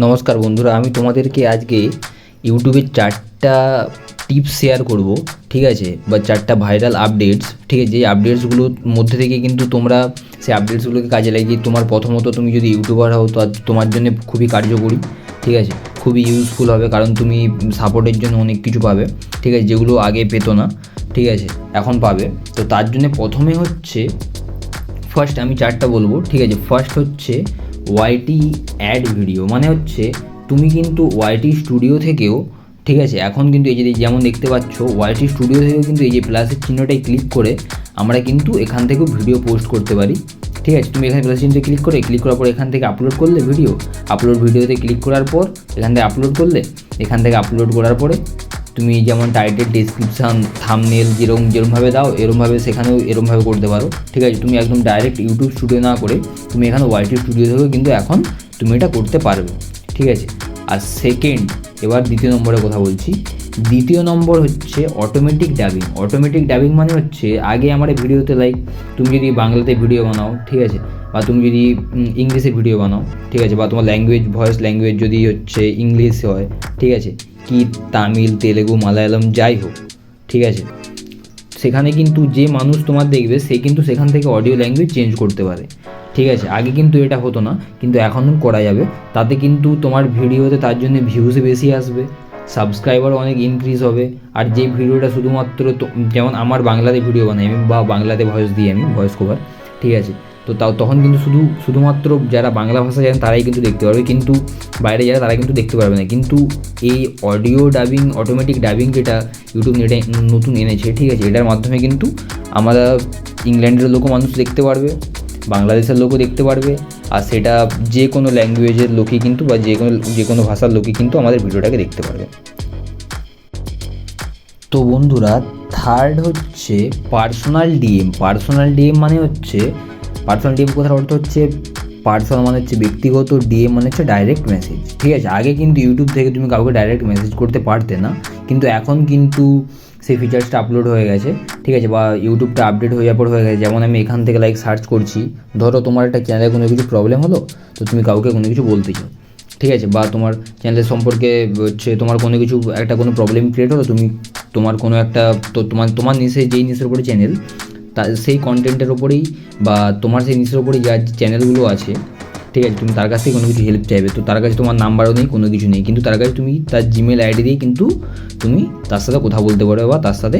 নমস্কার বন্ধুরা, আমি তোমাদেরকে আজকে ইউটিউবের 4টা টিপস শেয়ার করব, ঠিক আছে, বা 4টা ভাইরাল আপডেটস, ঠিক আছে। যে আপডেটসগুলোর মধ্যে থেকে কিন্তু তোমরা সেই আপডেটসগুলোকে কাজে লাগিয়ে তোমার প্রথমত তুমি যদি ইউটিউবার হও তো তোমার জন্য খুবই কার্যকরী, ঠিক আছে, খুবই ইউজফুল হবে, কারণ তুমি সাপোর্টের জন্য অনেক কিছু পাবে, ঠিক আছে, যেগুলো আগে পেতো না, ঠিক আছে, এখন পাবে। তো তার জন্য প্রথমে হচ্ছে ফার্স্ট আমি 4টা বলবো, ঠিক আছে। ফার্স্ট হচ্ছে ওয়াইটি অ্যাড ভিডিও, মানে হচ্ছে তুমি কিন্তু ওয়াইটি স্টুডিও থেকেও, ঠিক আছে, এখন কিন্তু এই যে যেমন দেখতে পাচ্ছ ওয়াইটি স্টুডিও থেকেও কিন্তু এই যে প্লাসের চিহ্নটাই ক্লিক করে আমরা কিন্তু এখান থেকেও ভিডিও পোস্ট করতে পারি, ঠিক আছে। তুমি এখানে প্লাস চিহ্নতে ক্লিক করার পর এখান থেকে আপলোড করলে ভিডিওতে ক্লিক করার পর এখান থেকে আপলোড করলে, এখান থেকে আপলোড করার পরে তুমি যেমন টাইটেল, ডেসক্রিপশান, থাম্বনেল যেরকমভাবে দাও এরমভাবে সেখানেও এরমভাবে করতে পারো, ঠিক আছে। তুমি একদম ডাইরেক্ট ইউটিউব স্টুডিও না করে তুমি এখানে ওয়াইটি স্টুডিও থেকেও কিন্তু এখন তুমি এটা করতে পারবে, ঠিক আছে। আর সেকেন্ড, এবার দ্বিতীয় নম্বরের কথা বলছি। দ্বিতীয় নম্বর হচ্ছে অটোমেটিক ডাবিং মানে হচ্ছে আগে আমার ভিডিওতে লাইক তুমি যদি বাংলাতে ভিডিও বানাও, ঠিক আছে, বা তুমি যদি ইংলিশে ভিডিও বানাও, ঠিক আছে, বা তোমার ভয়েস ল্যাঙ্গুয়েজ যদি হচ্ছে ইংলিশ হয়, ঠিক আছে, কি তামিল, তেলেগু, মালায়ালাম যাই হোক, ঠিক আছে, সেখানে কিন্তু যে মানুষ তোমার দেখবে সে কিন্তু সেখান থেকে অডিও ল্যাঙ্গুয়েজ চেঞ্জ করতে পারে, ঠিক আছে। আগে কিন্তু এটা হতো না, কিন্তু এখন করা যাবে। তাতে কিন্তু তোমার ভিডিওতে তার জন্য ভিউজ বেশি আসবে, সাবস্ক্রাইবার অনেক ইনক্রিজ হবে। আর যে ভিডিওটা শুধুমাত্র যেমন আমার বাংলাতে ভিডিও বানাই আমি, বা বাংলাতে ভয়েস দিই আমি, ভয়েস কভার, ঠিক আছে, তো তখন কিন্তু শুধুমাত্র যারা বাংলা ভাষা জানেন তারাই কিন্তু দেখতে পারবে, কিন্তু বাইরে যারা তারা কিন্তু দেখতে পারবে না। কিন্তু এই অডিও ডাবিং, অটোমেটিক ডাবিং যেটা ইউটিউব এটা নতুন এনেছে, ঠিক আছে, এটার মাধ্যমে কিন্তু আমরা ইংল্যান্ডের লোকও মানুষ দেখতে পারবে, বাংলাদেশের লোকও দেখতে পারবে, আর সেটা যে কোনো ল্যাঙ্গুয়েজের লোকই কিন্তু, বা যে কোনো ভাষার লোকই কিন্তু আমাদের ভিডিওটাকে দেখতে পারবে। তো বন্ধুরা, থার্ড হচ্ছে পার্সোনাল ডিএম মানে হচ্ছে পার্সোনাল ডিএম কথার অর্থ হচ্ছে পার্সোনাল মানে হচ্ছে ব্যক্তিগত, ডিএম মানে হচ্ছে ডাইরেক্ট মেসেজ, ঠিক আছে। আগে কিন্তু ইউটিউব থেকে তুমি কাউকে ডাইরেক্ট মেসেজ করতে পারতে না, কিন্তু এখন কিন্তু সেই ফিচার্সটা আপলোড হয়ে গেছে, ঠিক আছে, বা ইউটিউবটা আপডেট হয়ে যাওয়ার পর হয়ে গেছে। যেমন আমি এখান থেকে সার্চ করছি, ধরো তোমার একটা চ্যানেলে কোনো কিছু প্রবলেম হলো, তো তুমি কাউকে কোনো কিছু বলতে চাও, ঠিক আছে, বা তোমার চ্যানেলের সম্পর্কে হচ্ছে তোমার কোনো প্রবলেম ক্রিয়েট হলো, তুমি তোমার কোনো একটা, তো তোমার যেই নিশের উপরে চ্যানেল, সেই কন্টেন্টের ওপরেই, বা তোমার সেই নিশের ওপরেই যা চ্যানেলগুলো আছে, ঠিক আছে, তুমি তার কাছ থেকে কোনো কিছু হেল্প চাইবে, তো তার কাছে তোমার নাম্বারও নেই, কোনো কিছু নেই, কিন্তু তার কাছে তুমি তার জিমেল আইডি দিয়ে কিন্তু তুমি তার সাথে কথা বলতে পারবে, বা তার সাথে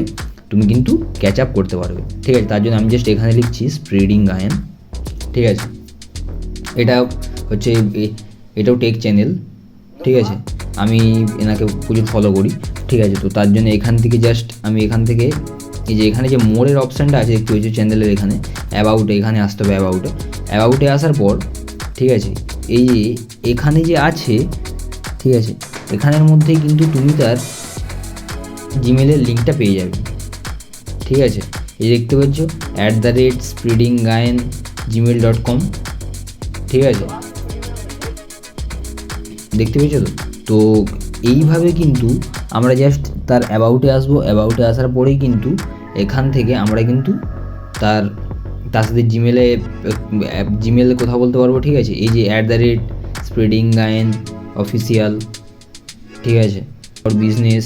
তুমি কিন্তু ক্যাচ আপ করতে পারবে, ঠিক আছে। তার জন্য আমি জাস্ট এখানে লিখছি স্প্রেডিং গায়েন, ঠিক আছে। এটা হচ্ছে এটাও টেক চ্যানেল, ঠিক আছে, আমি এনাকে প্রচুর ফলো করি, ঠিক আছে। তো তার জন্য আমি এখান থেকে এই যে এখানে যে মোরের অপশানটা আছে একটু, হচ্ছে চ্যানেলের এখানে এখানে আসতে হবে, অ্যাবাউটে আসার পর, ঠিক আছে, এই যে এখানে যে আছে, ঠিক আছে, এখানের মধ্যে কিন্তু তুমি তার জিমেলের লিঙ্কটা পেয়ে যাবে, ঠিক আছে। এই দেখতে পাচ্ছ @spreadinggyan@gmail.com, ঠিক আছে, দেখতে পেয়েছো তো। তো এইভাবে কিন্তু আমরা জাস্ট তার অ্যাবাউটে আসার পরেই কিন্তু এখান থেকে আমরা কিন্তু তার সাথে জিমেলে কথা বলতে পারবো, ঠিক আছে। এই যে @spreadinggyan_official, ঠিক আছে, ফর বিজনেস,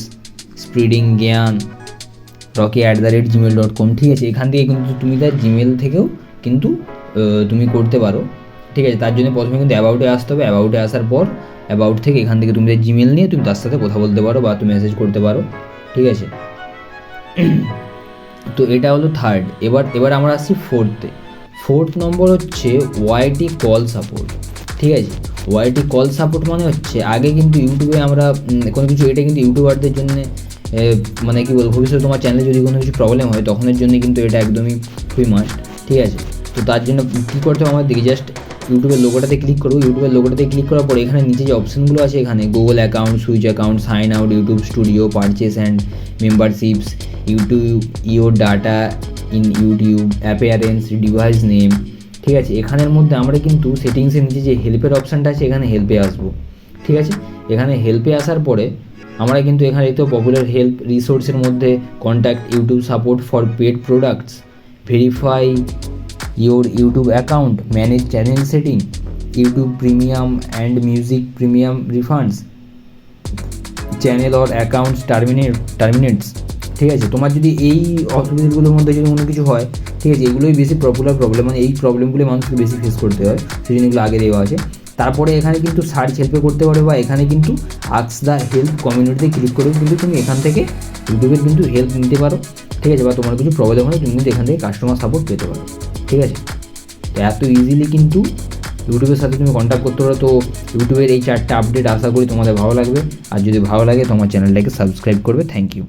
স্প্রেডিং জ্ঞান রকি @gmail.com, ঠিক আছে। এখান থেকে কিন্তু তুমি তার জিমেল থেকেও কিন্তু তুমি করতে পারো, ঠিক আছে। তার জন্য প্রথমে কিন্তু অ্যাবাউটে আসতে হবে, অ্যাবাউটে আসার পর অ্যাবাউট থেকে এখান থেকে তুমি তার জিমেল নিয়ে তুমি তার সাথে কথা বলতে পারো, বা তুমি মেসেজ করতে পারো, ঠিক আছে। তো এটা হলো থার্ড। এবার আমরা আসছি ফোর্থ নম্বর হচ্ছে ওয়াইটি কল সাপোর্ট, ঠিক আছে। ওয়াইটি কল সাপোর্ট মানে হচ্ছে আগে কিন্তু ইউটিউবে আমরা কোনো কিছু, এটা কিন্তু ইউটিউবারদের জন্য মানে কী বলবো, ভবিষ্যতে তোমার চ্যানেলে যদি কোনো কিছু প্রবলেম হয় তখনের জন্য কিন্তু এটা একদমই খুবই মাস্ট, ঠিক আছে। তো তার জন্য কী করতে হবে, আমার দিকে জাস্ট ইউটিউবের লোগোটাতে ক্লিক করবো, ক্লিক করার পর এখানে নিচে যে অপশানগুলো আছে, এখানে Google account, switch account, sign out, YouTube studio, purchase and memberships, your data in YouTube, appearance, device name, ঠিক আছে। এখানের মধ্যে আমরা কিন্তু সেটিংসের নিচে যে হেল্পের অপশানটা আছে এখানে হেল্পে আসবো, ঠিক আছে। এখানে হেল্পে আসার পরে আমরা কিন্তু এখানে তো পপুলার হেল্প রিসোর্সের মধ্যে contact YouTube support for paid products, verify your YouTube account, manage channel setting, YouTube premium and music premium refunds, channel or accounts terminates. ঠিক আছে, তোমার যদি এই অসুবিধাগুলোর মধ্যে যদি কোনো কিছু হয়, ঠিক আছে, এগুলোই বেশি পপুলার প্রবলেম, মানে এই প্রবলেমগুলো মানুষকে বেশি ফেস করতে হয়, সেই জন্য এগুলো আগে দেওয়া আছে। তারপরে এখানে কিন্তু সার্চ হেল্পে করতে পারো, বা এখানে কিন্তু আস্ক দ্য হেল্প কমিউনিটিতে ক্লিক করেও কিন্তু তুমি এখান থেকে ইউটিউবের কিন্তু হেল্প নিতে পারো। ঠিক আছে, বা তোমার কিছু প্রবলেম হলে তুমি কিন্তু এখান থেকে কাস্টমার সাপোর্ট পেতে পারো। ঠিক আছে, তো এত ইজিলি কিন্তু ইউটিউবের সাথে তুমি কন্ট্যাক্ট করতে পারো। তো ইউটিউবের এই 4টা আপডেট আশা করি তোমাদের ভালো লাগবে, আর যদি ভালো লাগে তোমার চ্যানেলটাকে সাবস্ক্রাইব করবে। Thank you.